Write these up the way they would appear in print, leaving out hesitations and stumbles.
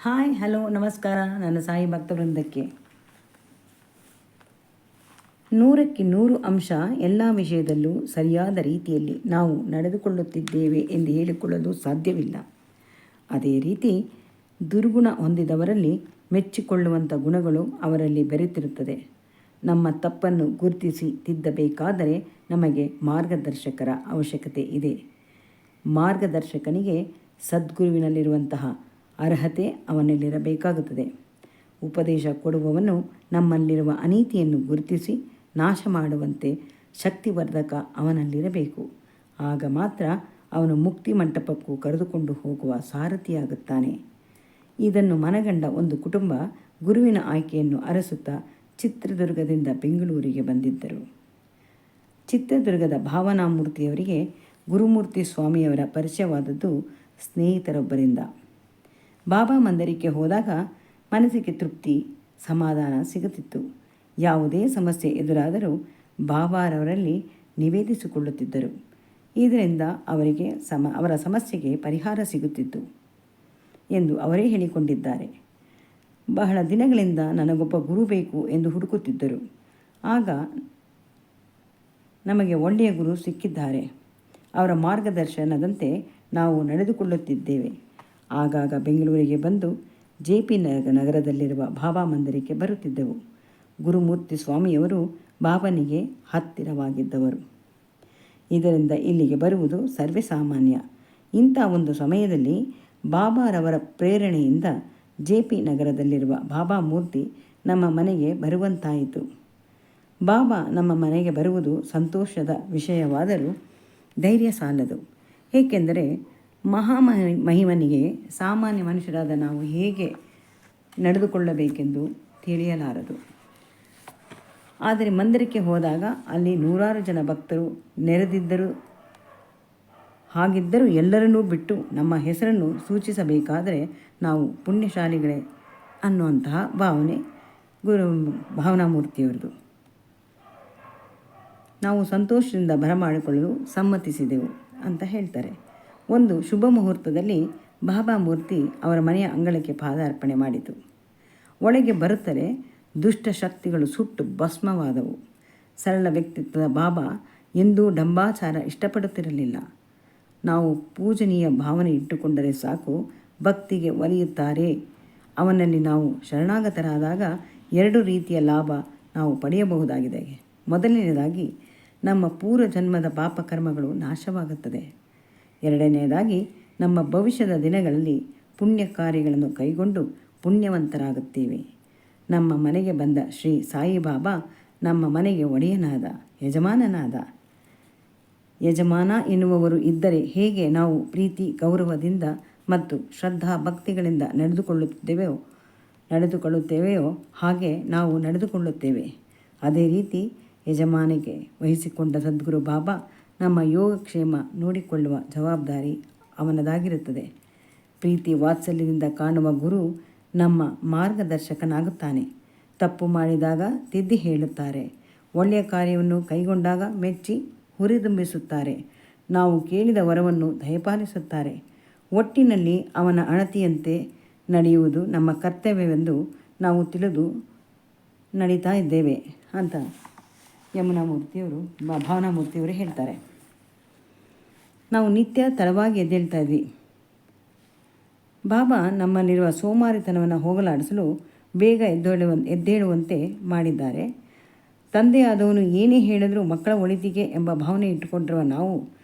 Hi hello ನಮಸ್ಕಾರ. ನನ್ನ ಸಾಯಿ ಭಕ್ತವೃಂದಕ್ಕೆ 100% ಎಲ್ಲ ವಿಷಯದಲ್ಲೂ ಸರಿಯಾದ ರೀತಿಯಲ್ಲಿ ನಾವು ನಡೆದುಕೊಳ್ಳುತ್ತಿದ್ದೇವೆ ಎಂದು ಹೇಳಿಕೊಳ್ಳಲು ಸಾಧ್ಯವಿಲ್ಲ. ಅದೇ ರೀತಿ ದುರ್ಗುಣ ಹೊಂದಿದವರಲ್ಲಿ ಮೆಚ್ಚಿಕೊಳ್ಳುವಂಥ ಗುಣಗಳು ಅವರಲ್ಲಿ ಬೆರೆತಿರುತ್ತದೆ. ನಮ್ಮ ತಪ್ಪನ್ನು ಗುರುತಿಸಿ ತಿದ್ದಬೇಕಾದರೆ ನಮಗೆ ಮಾರ್ಗದರ್ಶಕರ ಅವಶ್ಯಕತೆ ಇದೆ. ಮಾರ್ಗದರ್ಶಕನಿಗೆ ಸದ್ಗುರುವಿನಲ್ಲಿರುವಂತಹ ಅರ್ಹತೆ ಅವನಲ್ಲಿರಬೇಕಾಗುತ್ತದೆ. ಉಪದೇಶ ಕೊಡುವವನು ನಮ್ಮಲ್ಲಿರುವ ಅನೀತಿಯನ್ನು ಗುರುತಿಸಿ ನಾಶ ಮಾಡುವಂತೆ ಶಕ್ತಿವರ್ಧಕ ಅವನಲ್ಲಿರಬೇಕು. ಆಗ ಮಾತ್ರ ಅವನು ಮುಕ್ತಿ ಮಂಟಪಕ್ಕೂ ಕರೆದುಕೊಂಡು ಹೋಗುವ ಸಾರಥಿಯಾಗುತ್ತಾನೆ. ಇದನ್ನು ಮನಗಂಡ ಒಂದು ಕುಟುಂಬ ಗುರುವಿನ ಆಯ್ಕೆಯನ್ನು ಅರಸುತ್ತಾ ಚಿತ್ರದುರ್ಗದಿಂದ ಬೆಂಗಳೂರಿಗೆ ಬಂದಿದ್ದರು. ಚಿತ್ರದುರ್ಗದ ಭಾವನಾಮೂರ್ತಿಯವರಿಗೆ ಗುರುಮೂರ್ತಿ ಸ್ವಾಮಿಯವರ ಪರಿಚಯವಾದದ್ದು ಸ್ನೇಹಿತರೊಬ್ಬರಿಂದ. ಬಾಬಾ ಮಂದಿರಕ್ಕೆ ಹೋದಾಗ ಮನಸ್ಸಿಗೆ ತೃಪ್ತಿ, ಸಮಾಧಾನ ಸಿಗುತ್ತಿತ್ತು. ಯಾವುದೇ ಸಮಸ್ಯೆ ಎದುರಾದರೂ ಬಾಬಾರವರಲ್ಲಿ ನಿವೇದಿಸಿಕೊಳ್ಳುತ್ತಿದ್ದರು. ಇದರಿಂದ ಅವರಿಗೆ ಅವರ ಸಮಸ್ಯೆಗೆ ಪರಿಹಾರ ಸಿಗುತ್ತಿತ್ತು ಎಂದು ಅವರೇ ಹೇಳಿಕೊಂಡಿದ್ದಾರೆ. ಬಹಳ ದಿನಗಳಿಂದ ನನಗೊಬ್ಬ ಗುರು ಬೇಕು ಎಂದು ಹುಡುಕುತ್ತಿದ್ದರು. ಆಗ ನಮಗೆ ಒಳ್ಳೆಯ ಗುರು ಸಿಕ್ಕಿದ್ದಾರೆ. ಅವರ ಮಾರ್ಗದರ್ಶನದಂತೆ ನಾವು ನಡೆದುಕೊಳ್ಳುತ್ತಿದ್ದೇವೆ. ಆಗಾಗ ಬೆಂಗಳೂರಿಗೆ ಬಂದು JP ನಗರದಲ್ಲಿರುವ ಬಾಬಾ ಮಂದಿರಕ್ಕೆ ಬರುತ್ತಿದ್ದೆವು. ಗುರುಮೂರ್ತಿ ಸ್ವಾಮಿಯವರು ಬಾಬನಿಗೆ ಹತ್ತಿರವಾಗಿದ್ದವರು. ಇದರಿಂದ ಇಲ್ಲಿಗೆ ಬರುವುದು ಸರ್ವೇಸಾಮಾನ್ಯ. ಇಂಥ ಒಂದು ಸಮಯದಲ್ಲಿ ಬಾಬಾರವರ ಪ್ರೇರಣೆಯಿಂದ JP ನಗರದಲ್ಲಿರುವ ಬಾಬಾ ಮೂರ್ತಿ ನಮ್ಮ ಮನೆಗೆ ಬರುವಂತಾಯಿತು. ಬಾಬಾ ನಮ್ಮ ಮನೆಗೆ ಬರುವುದು ಸಂತೋಷದ ವಿಷಯವಾದರೂ ಧೈರ್ಯ ಸಾಲದು. ಏಕೆಂದರೆ ಮಹಿಮನಿಗೆ ಸಾಮಾನ್ಯ ಮನುಷ್ಯರಾದ ನಾವು ಹೇಗೆ ನಡೆದುಕೊಳ್ಳಬೇಕೆಂದು ತಿಳಿಯಲಾರದು. ಆದರೆ ಮಂದಿರಕ್ಕೆ ಹೋದಾಗ ಅಲ್ಲಿ 100 ಜನ ಭಕ್ತರು ನೆರೆದಿದ್ದರು. ಹಾಗಿದ್ದರೂ ಎಲ್ಲರನ್ನೂ ಬಿಟ್ಟು ನಮ್ಮ ಹೆಸರನ್ನು ಸೂಚಿಸಬೇಕಾದರೆ ನಾವು ಪುಣ್ಯಶಾಲಿಗಳೇ ಅನ್ನುವಂತಹ ಭಾವನೆ ಭಾವನಾಮೂರ್ತಿಯವರದು. ನಾವು ಸಂತೋಷದಿಂದ ಬರಮಾಡಿಕೊಳ್ಳಲು ಸಮ್ಮತಿಸಿದೆವು ಅಂತ ಹೇಳ್ತಾರೆ. ಒಂದು ಶುಭ ಮುಹೂರ್ತದಲ್ಲಿ ಬಾಬಾ ಮೂರ್ತಿ ಅವರ ಮನೆಯ ಅಂಗಳಕ್ಕೆ ಪಾದಾರ್ಪಣೆ ಮಾಡಿತು. ಒಳಗೆ ಬರುತ್ತಲೇ ದುಷ್ಟ ಶಕ್ತಿಗಳು ಸುಟ್ಟು ಭಸ್ಮವಾದವು. ಸರಳ ವ್ಯಕ್ತಿತ್ವದ ಬಾಬಾ ಎಂದೂ ಡಂಬಾಚಾರ ಇಷ್ಟಪಡುತ್ತಿರಲಿಲ್ಲ. ನಾವು ಪೂಜನೀಯ ಭಾವನೆ ಇಟ್ಟುಕೊಂಡರೆ ಸಾಕು, ಭಕ್ತಿಗೆ ಒಲಿಯುತ್ತಾರೆ. ಅವನಲ್ಲಿ ನಾವು ಶರಣಾಗತರಾದಾಗ 2 ರೀತಿಯ ಲಾಭ ನಾವು ಪಡೆಯಬಹುದಾಗಿದೆ. ಮೊದಲನೆಯದಾಗಿ ನಮ್ಮ ಪೂರ್ವ ಜನ್ಮದ ಪಾಪಕರ್ಮಗಳು ನಾಶವಾಗುತ್ತದೆ. ಎರಡನೆಯದಾಗಿ ನಮ್ಮ ಭವಿಷ್ಯದ ದಿನಗಳಲ್ಲಿ ಪುಣ್ಯ ಕಾರ್ಯಗಳನ್ನು ಕೈಗೊಂಡು ಪುಣ್ಯವಂತರಾಗುತ್ತೇವೆ. ನಮ್ಮ ಮನೆಗೆ ಬಂದ ಶ್ರೀ ಸಾಯಿಬಾಬಾ ನಮ್ಮ ಮನೆಗೆ ಒಡೆಯನಾದ, ಯಜಮಾನನಾದ. ಯಜಮಾನ ಎನ್ನುವವರು ಇದ್ದರೆ ಹೇಗೆ ನಾವು ಪ್ರೀತಿ ಗೌರವದಿಂದ ಮತ್ತು ಶ್ರದ್ಧಾ ಭಕ್ತಿಗಳಿಂದ ನಡೆದುಕೊಳ್ಳುತ್ತೇವೆಯೋ ಹಾಗೆ ನಾವು ನಡೆದುಕೊಳ್ಳುತ್ತೇವೆ. ಅದೇ ರೀತಿ ಯಜಮಾನಿಗೆ ವಹಿಸಿಕೊಂಡ ಸದ್ಗುರು ಬಾಬಾ ನಮ್ಮ ಯೋಗಕ್ಷೇಮ ನೋಡಿಕೊಳ್ಳುವ ಜವಾಬ್ದಾರಿ ಅವನದಾಗಿರುತ್ತದೆ. ಪ್ರೀತಿ ವಾತ್ಸಲ್ಯದಿಂದ ಕಾಣುವ ಗುರು ನಮ್ಮ ಮಾರ್ಗದರ್ಶಕನಾಗುತ್ತಾನೆ. ತಪ್ಪು ಮಾಡಿದಾಗ ತಿದ್ದಿ ಹೇಳುತ್ತಾರೆ. ಒಳ್ಳೆಯ ಕಾರ್ಯವನ್ನು ಕೈಗೊಂಡಾಗ ಮೆಚ್ಚಿ ಹುರಿದುಂಬಿಸುತ್ತಾರೆ. ನಾವು ಕೇಳಿದ ವರವನ್ನು ದಯಪಾಲಿಸುತ್ತಾರೆ. ಒಟ್ಟಿನಲ್ಲಿ ಅವನ ಅಣತಿಯಂತೆ ನಡೆಯುವುದು ನಮ್ಮ ಕರ್ತವ್ಯವೆಂದು ನಾವು ತಿಳಿದು ನಡೀತಾ ಇದ್ದೇವೆ ಅಂತ ಭಾವನಾಮೂರ್ತಿಯವರು ಹೇಳ್ತಾರೆ. ನಾವು ನಿತ್ಯ ತಡವಾಗಿ ಎದ್ದೇಳ್ತಾ ಇದ್ವಿ. ಬಾಬಾ ನಮ್ಮಲ್ಲಿರುವ ಸೋಮಾರಿತನವನ್ನು ಹೋಗಲಾಡಿಸಲು ಬೇಗ ಎದ್ದೇಳುವಂತೆ ಮಾಡಿದ್ದಾರೆ. ತಂದೆಯಾದವನು ಏನೇ ಹೇಳಿದರೂ ಮಕ್ಕಳ ಒಳಿತಿಗೆ ಎಂಬ ಭಾವನೆ ಇಟ್ಟುಕೊಂಡಿರುವ ನಾವು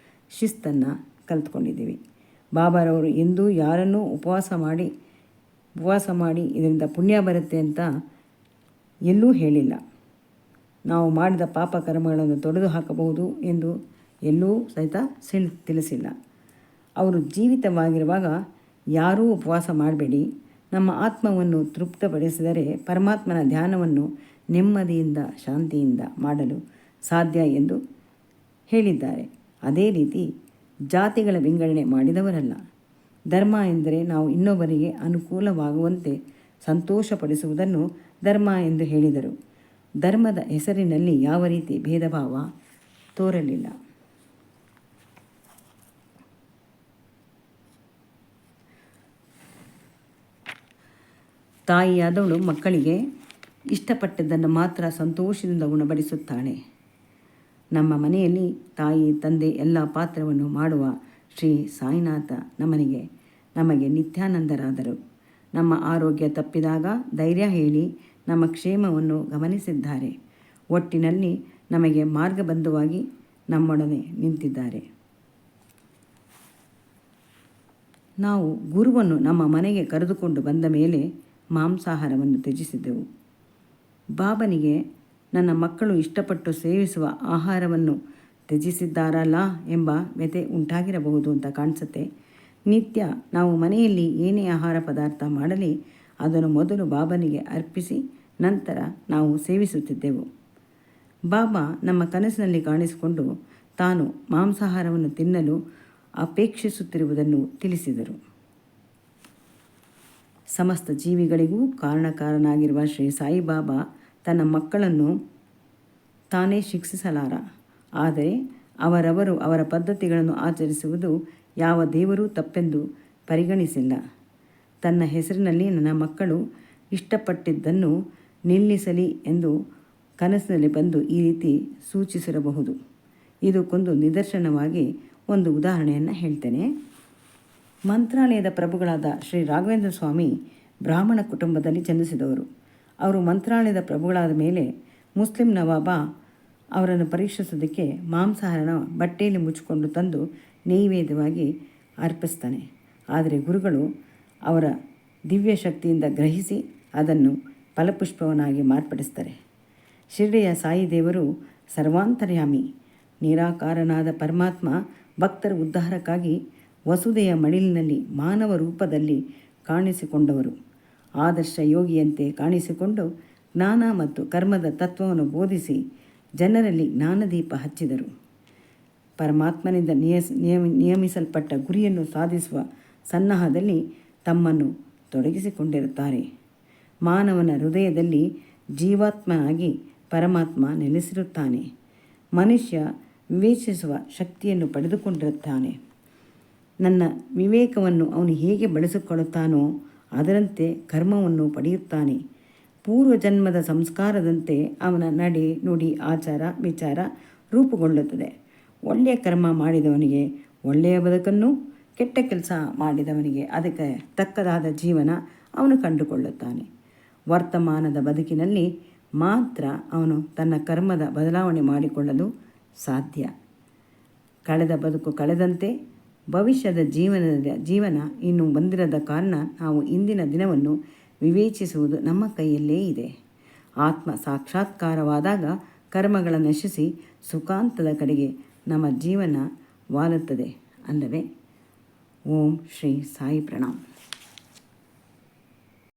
ಶಿಸ್ತನ್ನು ಕಲಿತ್ಕೊಂಡಿದ್ದೀವಿ. ಬಾಬಾರವರು ಎಂದೂ ಯಾರನ್ನೂ ಉಪವಾಸ ಮಾಡಿ ಇದರಿಂದ ಪುಣ್ಯ ಬರುತ್ತೆ ಅಂತ ಎಲ್ಲೂ ಹೇಳಿಲ್ಲ. ನಾವು ಮಾಡಿದ ಪಾಪ ಕರ್ಮಗಳನ್ನು ತೊಡೆದು ಹಾಕಬಹುದು ಎಂದು ಎಲ್ಲೂ ಸಹಿತ ತಿಳಿಸಿಲ್ಲ. ಅವರು ಜೀವಿತವಾಗಿರುವಾಗ ಯಾರೂ ಉಪವಾಸ ಮಾಡಬೇಡಿ, ನಮ್ಮ ಆತ್ಮವನ್ನು ತೃಪ್ತಪಡಿಸಿದರೆ ಪರಮಾತ್ಮನ ಧ್ಯಾನವನ್ನು ನೆಮ್ಮದಿಯಿಂದ ಶಾಂತಿಯಿಂದ ಮಾಡಲು ಸಾಧ್ಯ ಎಂದು ಹೇಳಿದ್ದಾರೆ. ಅದೇ ರೀತಿ ಜಾತಿಗಳ ವಿಂಗಡಣೆ ಮಾಡಿದವರಲ್ಲ. ಧರ್ಮ ಎಂದರೆ ನಾವು ಇನ್ನೊಬ್ಬರಿಗೆ ಅನುಕೂಲವಾಗುವಂತೆ ಸಂತೋಷಪಡಿಸುವುದನ್ನು ಧರ್ಮ ಎಂದು ಹೇಳಿದರು. ಧರ್ಮದ ಹೆಸರಿನಲ್ಲಿ ಯಾವ ರೀತಿ ಭೇದ ಭಾವ ತೋರಲಿಲ್ಲ. ತಾಯಿಯಾದವಳು ಮಕ್ಕಳಿಗೆ ಇಷ್ಟಪಟ್ಟದ್ದನ್ನು ಮಾತ್ರ ಸಂತೋಷದಿಂದ ಉಣಬಡಿಸುತ್ತಾಳೆ. ನಮ್ಮ ಮನೆಯಲ್ಲಿ ತಾಯಿ ತಂದೆ ಎಲ್ಲ ಪಾತ್ರವನ್ನು ಮಾಡುವ ಶ್ರೀ ಸಾಯಿನಾಥ ನಮಗೆ ನಿತ್ಯಾನಂದರಾದರು. ನಮ್ಮ ಆರೋಗ್ಯ ತಪ್ಪಿದಾಗ ಧೈರ್ಯ ಹೇಳಿ ನಮ್ಮ ಕ್ಷೇಮವನ್ನು ಗಮನಿಸಿದ್ದಾರೆ. ಒಟ್ಟಿನಲ್ಲಿ ನಮಗೆ ಮಾರ್ಗಬಂಧುವಾಗಿ ನಮ್ಮೊಡನೆ ನಿಂತಿದ್ದಾರೆ. ನಾವು ಗುರುವನ್ನು ನಮ್ಮ ಮನೆಗೆ ಕರೆದುಕೊಂಡು ಬಂದ ಮೇಲೆ ಮಾಂಸಾಹಾರವನ್ನು ತ್ಯಜಿಸಿದ್ದೆವು. ಬಾಬನಿಗೆ ನನ್ನ ಮಕ್ಕಳು ಇಷ್ಟಪಟ್ಟು ಸೇವಿಸುವ ಆಹಾರವನ್ನು ತ್ಯಜಿಸಿದ್ದಾರಲ್ಲ ಎಂಬ ವ್ಯಥೆ ಉಂಟಾಗಿರಬಹುದು ಅಂತ ಕಾಣಿಸುತ್ತೆ. ನಿತ್ಯ ನಾವು ಮನೆಯಲ್ಲಿ ಏನೇ ಆಹಾರ ಪದಾರ್ಥ ಮಾಡಲಿ ಅದನ್ನು ಮೊದಲು ಬಾಬನಿಗೆ ಅರ್ಪಿಸಿ ನಂತರ ನಾವು ಸೇವಿಸುತ್ತಿದ್ದೆವು. ಬಾಬಾ ನಮ್ಮ ಕನಸಿನಲ್ಲಿ ಕಾಣಿಸಿಕೊಂಡು ತಾನು ಮಾಂಸಾಹಾರವನ್ನು ತಿನ್ನಲು ಅಪೇಕ್ಷಿಸುತ್ತಿರುವುದನ್ನು ತಿಳಿಸಿದರು. ಸಮಸ್ತ ಜೀವಿಗಳಿಗೂ ಕಾರಣಕಾರನಾಗಿರುವ ಶ್ರೀ ಸಾಯಿಬಾಬಾ ತನ್ನ ಮಕ್ಕಳನ್ನು ತಾನೇ ಶಿಕ್ಷಿಸಲಾರ. ಆದರೆ ಅವರವರು ಅವರ ಪದ್ಧತಿಗಳನ್ನು ಆಚರಿಸುವುದು ಯಾವ ದೇವರೂ ತಪ್ಪೆಂದು ಪರಿಗಣಿಸಿಲ್ಲ. ತನ್ನ ಹೆಸರಿನಲ್ಲಿ ನನ್ನ ಮಕ್ಕಳು ಇಷ್ಟಪಟ್ಟಿದ್ದನ್ನು ನಿಲ್ಲಿಸಲಿ ಎಂದು ಕನಸಿನಲ್ಲಿ ಬಂದು ಈ ರೀತಿ ಸೂಚಿಸಿರಬಹುದು. ಇದಕ್ಕೊಂದು ನಿದರ್ಶನವಾಗಿ ಒಂದು ಉದಾಹರಣೆಯನ್ನು ಹೇಳ್ತೇನೆ. ಮಂತ್ರಾಲಯದ ಪ್ರಭುಗಳಾದ ಶ್ರೀ ರಾಘವೇಂದ್ರ ಸ್ವಾಮಿ ಬ್ರಾಹ್ಮಣ ಕುಟುಂಬದಲ್ಲಿ ಜನಿಸಿದವರು. ಅವರು ಮಂತ್ರಾಲಯದ ಪ್ರಭುಗಳಾದ ಮೇಲೆ ಮುಸ್ಲಿಂ ನವಾಬ ಅವರನ್ನು ಪರೀಕ್ಷಿಸೋದಕ್ಕೆ ಮಾಂಸಾಹಾರನ ಬಟ್ಟೆಯಲ್ಲಿ ಮುಚ್ಚಿಕೊಂಡು ತಂದು ನೈವೇದ್ಯವಾಗಿ ಅರ್ಪಿಸ್ತಾನೆ. ಆದರೆ ಗುರುಗಳು ಅವರ ದಿವ್ಯ ಶಕ್ತಿಯಿಂದ ಗ್ರಹಿಸಿ ಅದನ್ನು ಫಲಪುಷ್ಪವನ್ನಾಗಿ ಮಾರ್ಪಡಿಸ್ತಾರೆ. ಶಿರ್ಡಿಯ ಸಾಯಿದೇವರು ಸರ್ವಾಂತರ್ಯಾಮಿ ನಿರಾಕಾರನಾದ ಪರಮಾತ್ಮ ಭಕ್ತರ ಉದ್ಧಾರಕ್ಕಾಗಿ ವಸುದೆಯ ಮಡಿಲಿನಲ್ಲಿ ಮಾನವ ರೂಪದಲ್ಲಿ ಕಾಣಿಸಿಕೊಂಡವರು. ಆದರ್ಶ ಯೋಗಿಯಂತೆ ಕಾಣಿಸಿಕೊಂಡು ಜ್ಞಾನ ಮತ್ತು ಕರ್ಮದ ತತ್ವವನ್ನು ಬೋಧಿಸಿ ಜನರಲ್ಲಿ ಜ್ಞಾನದೀಪ ಹಚ್ಚಿದರು. ಪರಮಾತ್ಮನಿಂದ ನಿಯಮಿಸಲ್ಪಟ್ಟ ಗುರಿಯನ್ನು ಸಾಧಿಸುವ ಸನ್ನಾಹದಲ್ಲಿ ತಮ್ಮನ್ನು ತೊಡಗಿಸಿಕೊಂಡಿರುತ್ತಾರೆ. ಮಾನವನ ಹೃದಯದಲ್ಲಿ ಜೀವಾತ್ಮನಾಗಿ ಪರಮಾತ್ಮ ನೆಲೆಸಿರುತ್ತಾನೆ. ಮನುಷ್ಯ ವಿವೇಚಿಸುವ ಶಕ್ತಿಯನ್ನು ಪಡೆದುಕೊಂಡಿರುತ್ತಾನೆ. ನನ್ನ ವಿವೇಕವನ್ನು ಅವನು ಹೇಗೆ ಬಳಸಿಕೊಳ್ಳುತ್ತಾನೋ ಅದರಂತೆ ಕರ್ಮವನ್ನು ಪಡೆಯುತ್ತಾನೆ. ಪೂರ್ವಜನ್ಮದ ಸಂಸ್ಕಾರದಂತೆ ಅವನ ನಡೆ ನುಡಿ ಆಚಾರ ವಿಚಾರ ರೂಪುಗೊಳ್ಳುತ್ತದೆ. ಒಳ್ಳೆಯ ಕರ್ಮ ಮಾಡಿದವನಿಗೆ ಒಳ್ಳೆಯ ಬದುಕನ್ನು, ಕೆಟ್ಟ ಕೆಲಸ ಮಾಡಿದವನಿಗೆ ಅದಕ್ಕೆ ತಕ್ಕದಾದ ಜೀವನ ಅವನು ಕಂಡುಕೊಳ್ಳುತ್ತಾನೆ. ವರ್ತಮಾನದ ಬದುಕಿನಲ್ಲಿ ಮಾತ್ರ ಅವನು ತನ್ನ ಕರ್ಮದ ಬದಲಾವಣೆ ಮಾಡಿಕೊಳ್ಳಲು ಸಾಧ್ಯ. ಕಳೆದ ಬದುಕು ಕಳೆದಂತೆ ಭವಿಷ್ಯದ ಜೀವನ ಇನ್ನೂ ಬಂದಿರದ ಕಾರಣ ನಾವು ಇಂದಿನ ದಿನವನ್ನು ವಿವೇಚಿಸುವುದು ನಮ್ಮ ಕೈಯಲ್ಲೇ ಇದೆ. ಆತ್ಮ ಸಾಕ್ಷಾತ್ಕಾರವಾದಾಗ ಕರ್ಮಗಳನ್ನು ನಶಿಸಿ ಸುಖಾಂತದ ಕಡೆಗೆ ನಮ್ಮ ಜೀವನ ವಾಲುತ್ತದೆ ಅಲ್ಲವೇ? ಓಂ ಶ್ರೀ ಸಾಯಿ ಪ್ರಣಾಮ್.